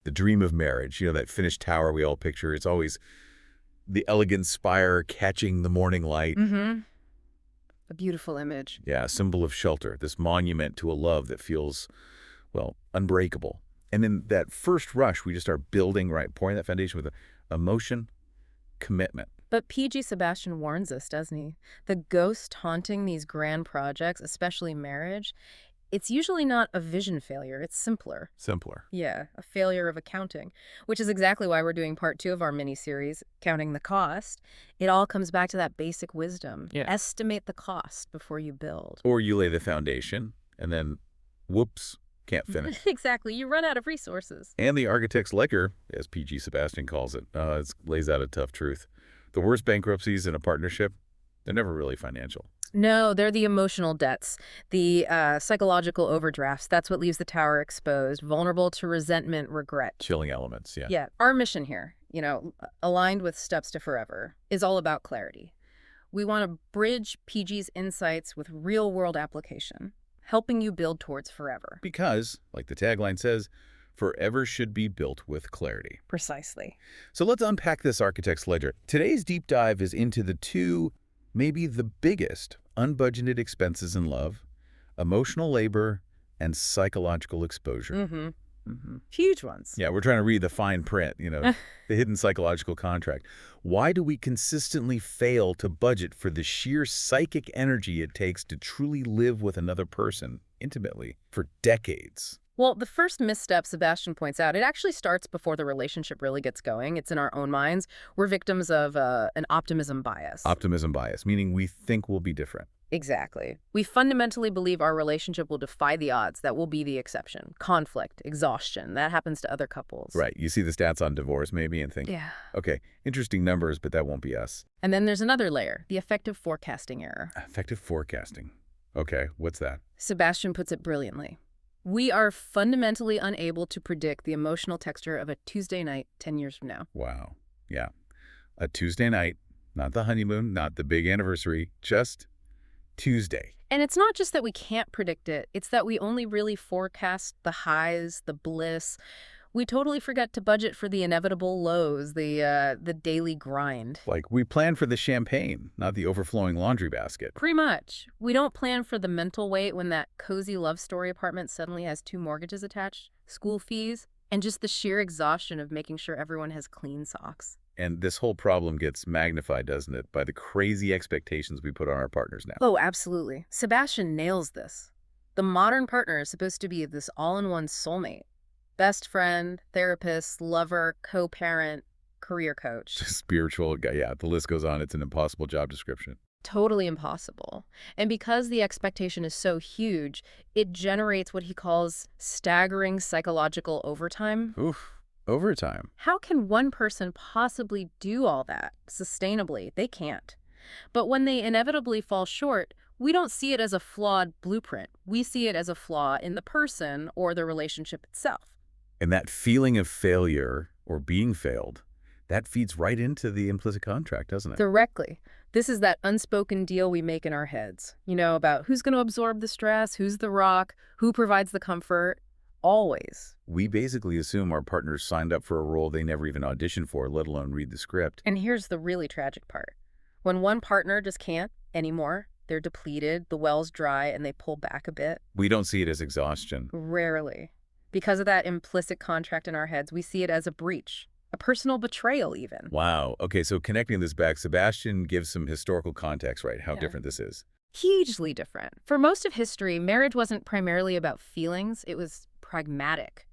The dream of marriage, that finished tower we all picture. It's always the elegant spire catching the morning light. Mm-hmm. A beautiful image. Yeah, a symbol of shelter, this monument to a love that feels, well, unbreakable. And in that first rush, we just start building, right, pouring that foundation with emotion, commitment. But P.G. Sebastian warns us, doesn't he? The ghost haunting these grand projects, especially marriage, it's usually not a vision failure. It's simpler. Simpler. Yeah, a failure of accounting, which is exactly why we're doing part 2 of our mini-series, Counting the Cost. It all comes back to that basic wisdom. Yeah. Estimate the cost before you build. Or you lay the foundation, and then, whoops, can't finish. Exactly. You run out of resources. And the architect's ledger, as P.G. Sebastian calls it, lays out a tough truth. The worst bankruptcies in a partnership, they're never really financial. No, they're the emotional debts, the psychological overdrafts. That's what leaves the tower exposed, vulnerable to resentment, regret. Chilling elements, yeah. Yeah. Our mission here, aligned with Steps to Forever, is all about clarity. We want to bridge PG's insights with real-world application, helping you build towards forever. Because, like the tagline says, forever should be built with clarity. Precisely. So let's unpack this architect's ledger. Today's deep dive is into the two, maybe the biggest, unbudgeted expenses in love: emotional labor and psychological exposure. Mm-hmm. Mm-hmm. Huge ones. Yeah, we're trying to read the fine print, the hidden psychological contract. Why do we consistently fail to budget for the sheer psychic energy it takes to truly live with another person intimately for decades? Well, the first misstep Sebastian points out, it actually starts before the relationship really gets going. It's in our own minds. We're victims of an optimism bias. Optimism bias, meaning we think we'll be different. Exactly. We fundamentally believe our relationship will defy the odds, that we'll be the exception. Conflict, exhaustion, that happens to other couples. Right. You see the stats on divorce maybe and think, yeah, okay, interesting numbers, but that won't be us. And then there's another layer, the effective forecasting error. Effective forecasting. Okay, what's that? Sebastian puts it brilliantly. We are fundamentally unable to predict the emotional texture of a Tuesday night 10 years from now. Wow. Yeah. A Tuesday night, not the honeymoon, not the big anniversary, just Tuesday. And it's not just that we can't predict it. It's that we only really forecast the highs, the bliss. We totally forget to budget for the inevitable lows, the daily grind. Like we plan for the champagne, not the overflowing laundry basket. Pretty much. We don't plan for the mental weight when that cozy love story apartment suddenly has 2 mortgages attached, school fees, and just the sheer exhaustion of making sure everyone has clean socks. And this whole problem gets magnified, doesn't it, by the crazy expectations we put on our partners now. Oh, absolutely. Sebastian nails this. The modern partner is supposed to be this all-in-one soulmate. Best friend, therapist, lover, co-parent, career coach. Spiritual guy, yeah, the list goes on. It's an impossible job description. Totally impossible. And because the expectation is so huge, it generates what he calls staggering psychological overtime. Oof, overtime. How can one person possibly do all that sustainably? They can't. But when they inevitably fall short, we don't see it as a flawed blueprint. We see it as a flaw in the person or the relationship itself. And that feeling of failure or being failed, that feeds right into the implicit contract, doesn't it? Directly. This is that unspoken deal we make in our heads, about who's going to absorb the stress, who's the rock, who provides the comfort. Always. We basically assume our partners signed up for a role they never even auditioned for, let alone read the script. And here's the really tragic part. When one partner just can't anymore, they're depleted, the well's dry, and they pull back a bit. We don't see it as exhaustion. Rarely. Because of that implicit contract in our heads, we see it as a breach, a personal betrayal even. Wow. Okay, so connecting this back, Sebastian gives some historical context, right? How different this is. Hugely different. For most of history, marriage wasn't primarily about feelings. It was pragmatic.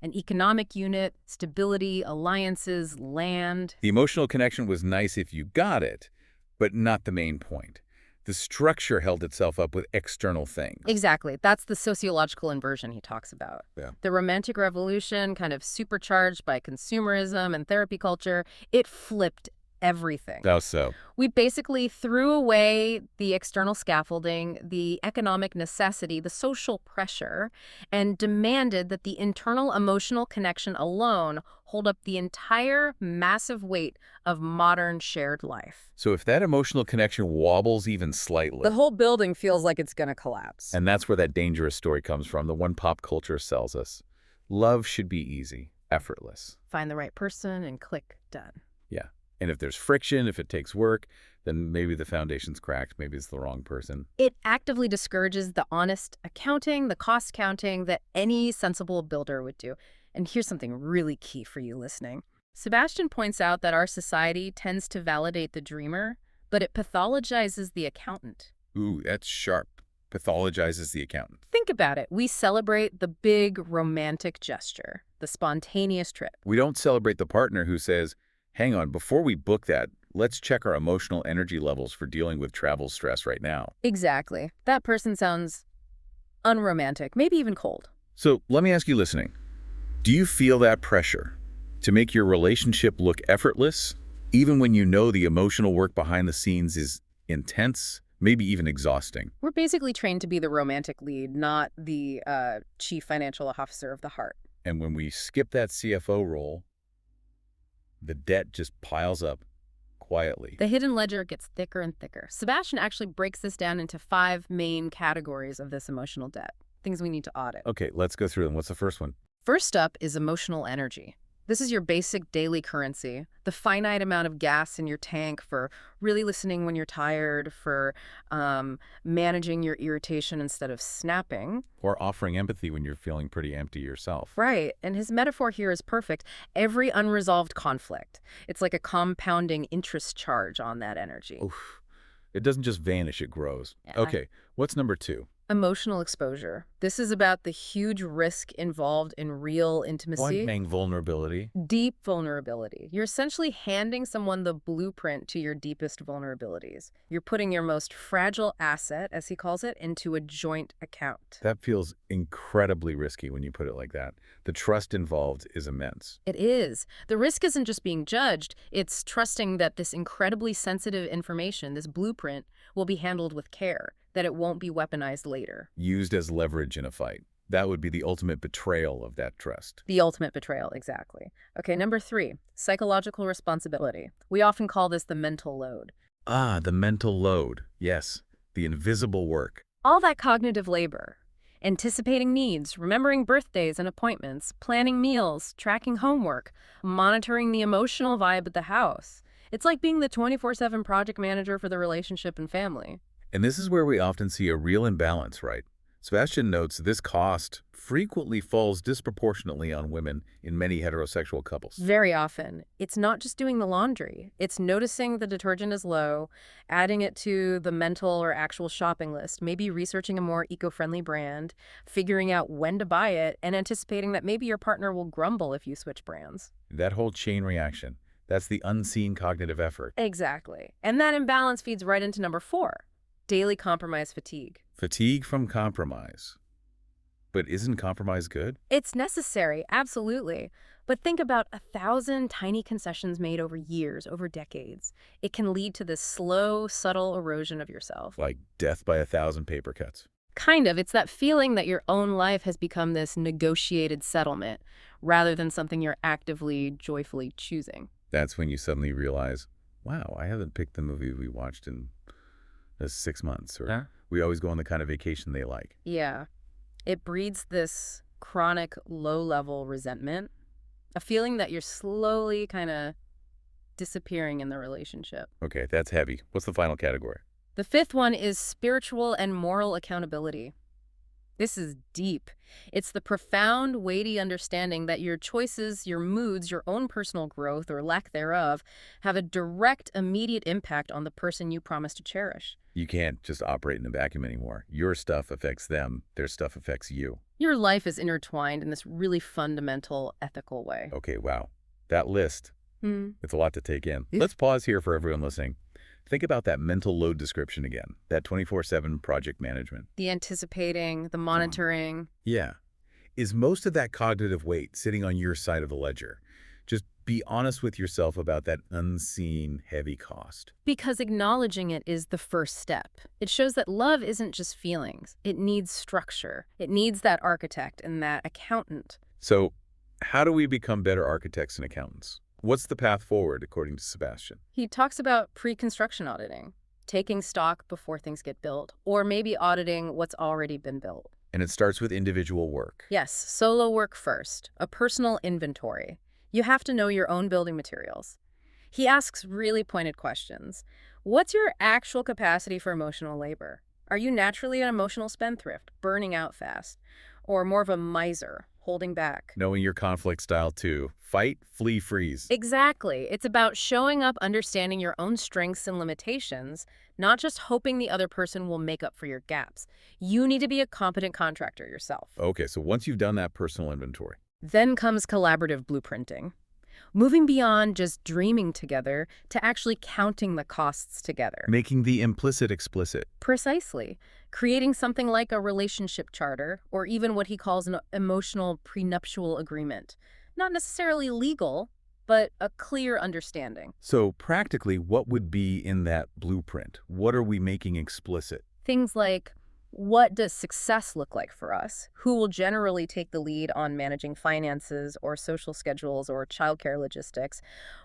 An economic unit, stability, alliances, land. The emotional connection was nice if you got it, but not the main point. The structure held itself up with external things. Exactly. That's the sociological inversion he talks about. Yeah. The Romantic Revolution, kind of supercharged by consumerism and therapy culture, it flipped everything. How so? We basically threw away the external scaffolding, the economic necessity, the social pressure, and demanded that the internal emotional connection alone hold up the entire massive weight of modern shared life. So if that emotional connection wobbles even slightly, the whole building feels like it's going to collapse. And that's where that dangerous story comes from, the one pop culture sells us. Love should be easy. Effortless. Find the right person and click done. Yeah. And if there's friction, if it takes work, then maybe the foundation's cracked. Maybe it's the wrong person. It actively discourages the honest accounting, the cost counting that any sensible builder would do. And here's something really key for you listening. Sebastian points out that our society tends to validate the dreamer, but it pathologizes the accountant. Ooh, that's sharp. Pathologizes the accountant. Think about it. We celebrate the big romantic gesture, the spontaneous trip. We don't celebrate the partner who says, hang on, before we book that, let's check our emotional energy levels for dealing with travel stress right now. Exactly. That person sounds unromantic, maybe even cold. So let me ask you listening, do you feel that pressure to make your relationship look effortless, even when you know the emotional work behind the scenes is intense, maybe even exhausting? We're basically trained to be the romantic lead, not the chief financial officer of the heart. And when we skip that CFO role, the debt just piles up quietly. The hidden ledger gets thicker and thicker. Sebastian actually breaks this down into 5 main categories of this emotional debt, things we need to audit. Okay, let's go through them. What's the first one? First up is emotional energy. This is your basic daily currency, the finite amount of gas in your tank for really listening when you're tired, for managing your irritation instead of snapping. Or offering empathy when you're feeling pretty empty yourself. Right, and his metaphor here is perfect. Every unresolved conflict, it's like a compounding interest charge on that energy. Oof. It doesn't just vanish, it grows. Yeah. Okay, what's number 2? Emotional exposure. This is about the huge risk involved in real intimacy. Point vulnerability. Deep vulnerability. You're essentially handing someone the blueprint to your deepest vulnerabilities. You're putting your most fragile asset, as he calls it, into a joint account. That feels incredibly risky when you put it like that. The trust involved is immense. It is. The risk isn't just being judged, it's trusting that this incredibly sensitive information, this blueprint, will be handled with care, that it won't be weaponized later. Used as leverage in a fight. That would be the ultimate betrayal of that trust. The ultimate betrayal, exactly. Okay, number 3, psychological responsibility. We often call this the mental load. Ah, the mental load. Yes, the invisible work. All that cognitive labor. Anticipating needs, remembering birthdays and appointments, planning meals, tracking homework, monitoring the emotional vibe at the house. It's like being the 24/7 project manager for the relationship and family. And this is where we often see a real imbalance, right? Sebastian notes this cost frequently falls disproportionately on women in many heterosexual couples. Very often. It's not just doing the laundry. It's noticing the detergent is low, adding it to the mental or actual shopping list, maybe researching a more eco-friendly brand, figuring out when to buy it, and anticipating that maybe your partner will grumble if you switch brands. That whole chain reaction, that's the unseen cognitive effort. Exactly. And that imbalance feeds right into number 4, daily compromise fatigue. Fatigue from compromise. But isn't compromise good? It's necessary, absolutely. But think about 1,000 tiny concessions made over years, over decades. It can lead to this slow, subtle erosion of yourself. Like death by 1,000 paper cuts. Kind of. It's that feeling that your own life has become this negotiated settlement, rather than something you're actively, joyfully choosing. That's when you suddenly realize, wow, I haven't picked the movie we watched in 6 months. Or we always go on the kind of vacation they like. Yeah. It breeds this chronic low-level resentment, a feeling that you're slowly kind of disappearing in the relationship. Okay, that's heavy. What's the final category? The 5th one is spiritual and moral accountability. This is deep. It's the profound, weighty understanding that your choices, your moods, your own personal growth or lack thereof have a direct, immediate impact on the person you promise to cherish. You can't just operate in a vacuum anymore. Your stuff affects them. Their stuff affects you. Your life is intertwined in this really fundamental, ethical way. Okay, wow. That list, it's a lot to take in. Let's pause here for everyone listening. Think about that mental load description again, that 24/7 project management. The anticipating, the monitoring. Yeah. Is most of that cognitive weight sitting on your side of the ledger? Just be honest with yourself about that unseen heavy cost. Because acknowledging it is the first step. It shows that love isn't just feelings. It needs structure. It needs that architect and that accountant. So how do we become better architects and accountants? What's the path forward, according to Sebastian? He talks about pre-construction auditing, taking stock before things get built, or maybe auditing what's already been built. And it starts with individual work. Yes, solo work first, a personal inventory. You have to know your own building materials. He asks really pointed questions. What's your actual capacity for emotional labor? Are you naturally an emotional spendthrift, burning out fast? Or more of a miser, holding back? Knowing your conflict style too. Fight, flee, freeze. Exactly. It's about showing up, understanding your own strengths and limitations, not just hoping the other person will make up for your gaps. You need to be a competent contractor yourself. Okay, so once you've done that personal inventory, Then comes collaborative blueprinting. Moving beyond just dreaming together to actually counting the costs together. making the implicit explicit. Precisely. Creating something like a relationship charter, or even what he calls an emotional prenuptial agreement. Not necessarily legal, but a clear understanding. So practically, what would be in that blueprint? What are we making explicit? Things like, what does success look like for us? Who will generally take the lead on managing finances or social schedules or childcare logistics?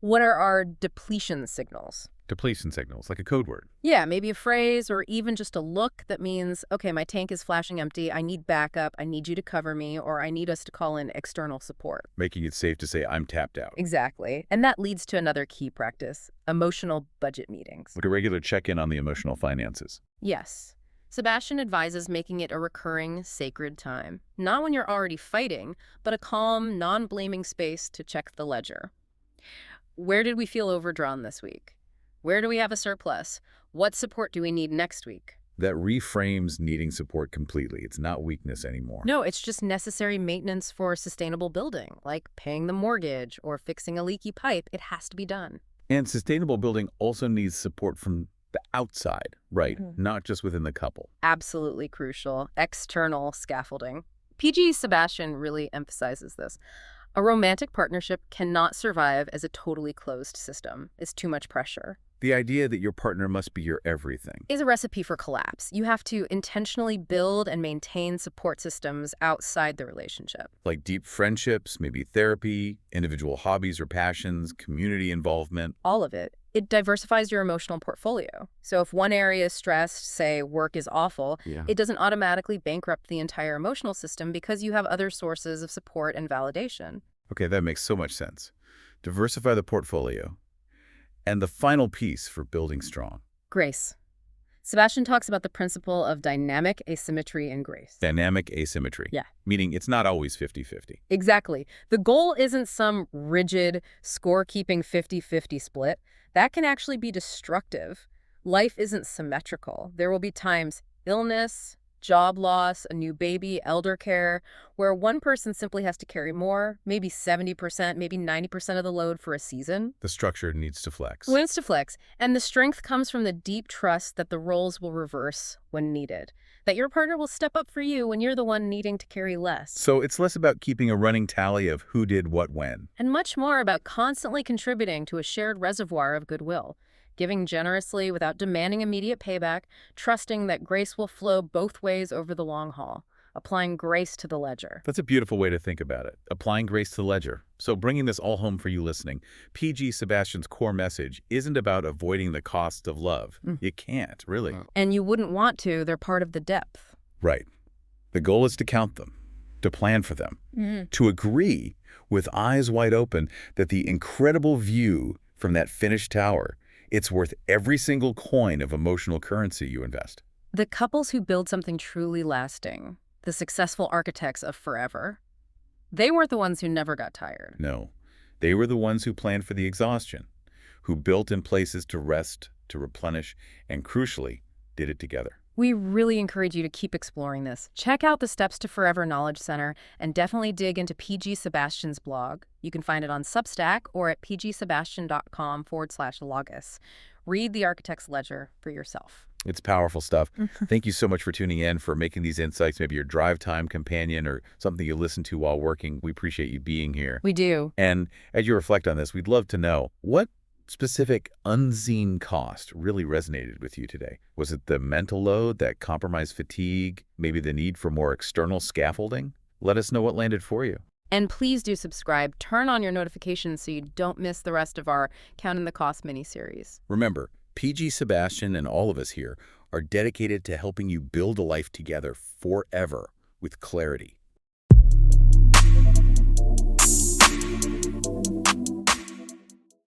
What are our depletion signals? Depletion signals, like a code word. Yeah, maybe a phrase or even just a look that means, okay, my tank is flashing empty, I need backup, I need you to cover me, or I need us to call in external support. Making it safe to say, I'm tapped out. Exactly. And that leads to another key practice, emotional budget meetings. Like a regular check-in on the emotional finances. Yes. Sebastian advises making it a recurring, sacred time. Not when you're already fighting, but a calm, non-blaming space to check the ledger. Where did we feel overdrawn this week? Where do we have a surplus? What support do we need next week? That reframes needing support completely. It's not weakness anymore. No, it's just necessary maintenance for sustainable building, like paying the mortgage or fixing a leaky pipe. It has to be done. And sustainable building also needs support from the outside, right? Not just within the couple. Absolutely crucial. External scaffolding. PG Sebastian really emphasizes this. A romantic partnership cannot survive as a totally closed system. It's too much pressure. The idea that your partner must be your everything. Is a recipe for collapse. You have to intentionally build and maintain support systems outside the relationship. Like deep friendships, maybe therapy, individual hobbies or passions, community involvement. All of it. It diversifies your emotional portfolio. So if one area is stressed, say work is awful, it doesn't automatically bankrupt the entire emotional system because you have other sources of support and validation. Okay, that makes so much sense. Diversify the portfolio. And the final piece for building strong. Grace. Sebastian talks about the principle of dynamic asymmetry in grace. Dynamic asymmetry. Yeah. Meaning it's not always 50-50. Exactly. The goal isn't some rigid, scorekeeping 50-50 split. That can actually be destructive. Life isn't symmetrical. There will be times, illness, job loss, a new baby, elder care, where one person simply has to carry more, maybe 70%, maybe 90% of the load for a season. The structure needs to flex. Wins to flex. And the strength comes from the deep trust that the roles will reverse when needed. That your partner will step up for you when you're the one needing to carry less. So it's less about keeping a running tally of who did what when. And much more about constantly contributing to a shared reservoir of goodwill. Giving generously without demanding immediate payback, trusting that grace will flow both ways over the long haul, applying grace to the ledger. That's a beautiful way to think about it. Applying grace to the ledger. So bringing this all home for you listening, PG Sebastian's core message isn't about avoiding the cost of love. You can't, really. And you wouldn't want to. They're part of the depth. Right. The goal is to count them, to plan for them, to agree with eyes wide open that the incredible view from that finished tower, it's worth every single coin of emotional currency you invest. The couples who build something truly lasting, the successful architects of forever, they weren't the ones who never got tired. No, they were the ones who planned for the exhaustion, who built in places to rest, to replenish, and crucially, did it together. We really encourage you to keep exploring this. Check out the Steps to Forever Knowledge Center and definitely dig into PG Sebastian's blog. You can find it on Substack or at pgsebastian.com/logos. Read the Architect's Ledger for yourself. It's powerful stuff. Thank you so much for tuning in, for making these insights maybe your drive time companion or something you listen to while working. We appreciate you being here. We do. And as you reflect on this, we'd love to know what specific unseen cost really resonated with you today. Was it the mental load, that compromised fatigue, maybe the need for more external scaffolding? Let us know what landed for you. And please do subscribe. Turn on your notifications so you don't miss the rest of our Counting the Cost mini-series. Remember, PG Sebastian and all of us here are dedicated to helping you build a life together forever, with clarity.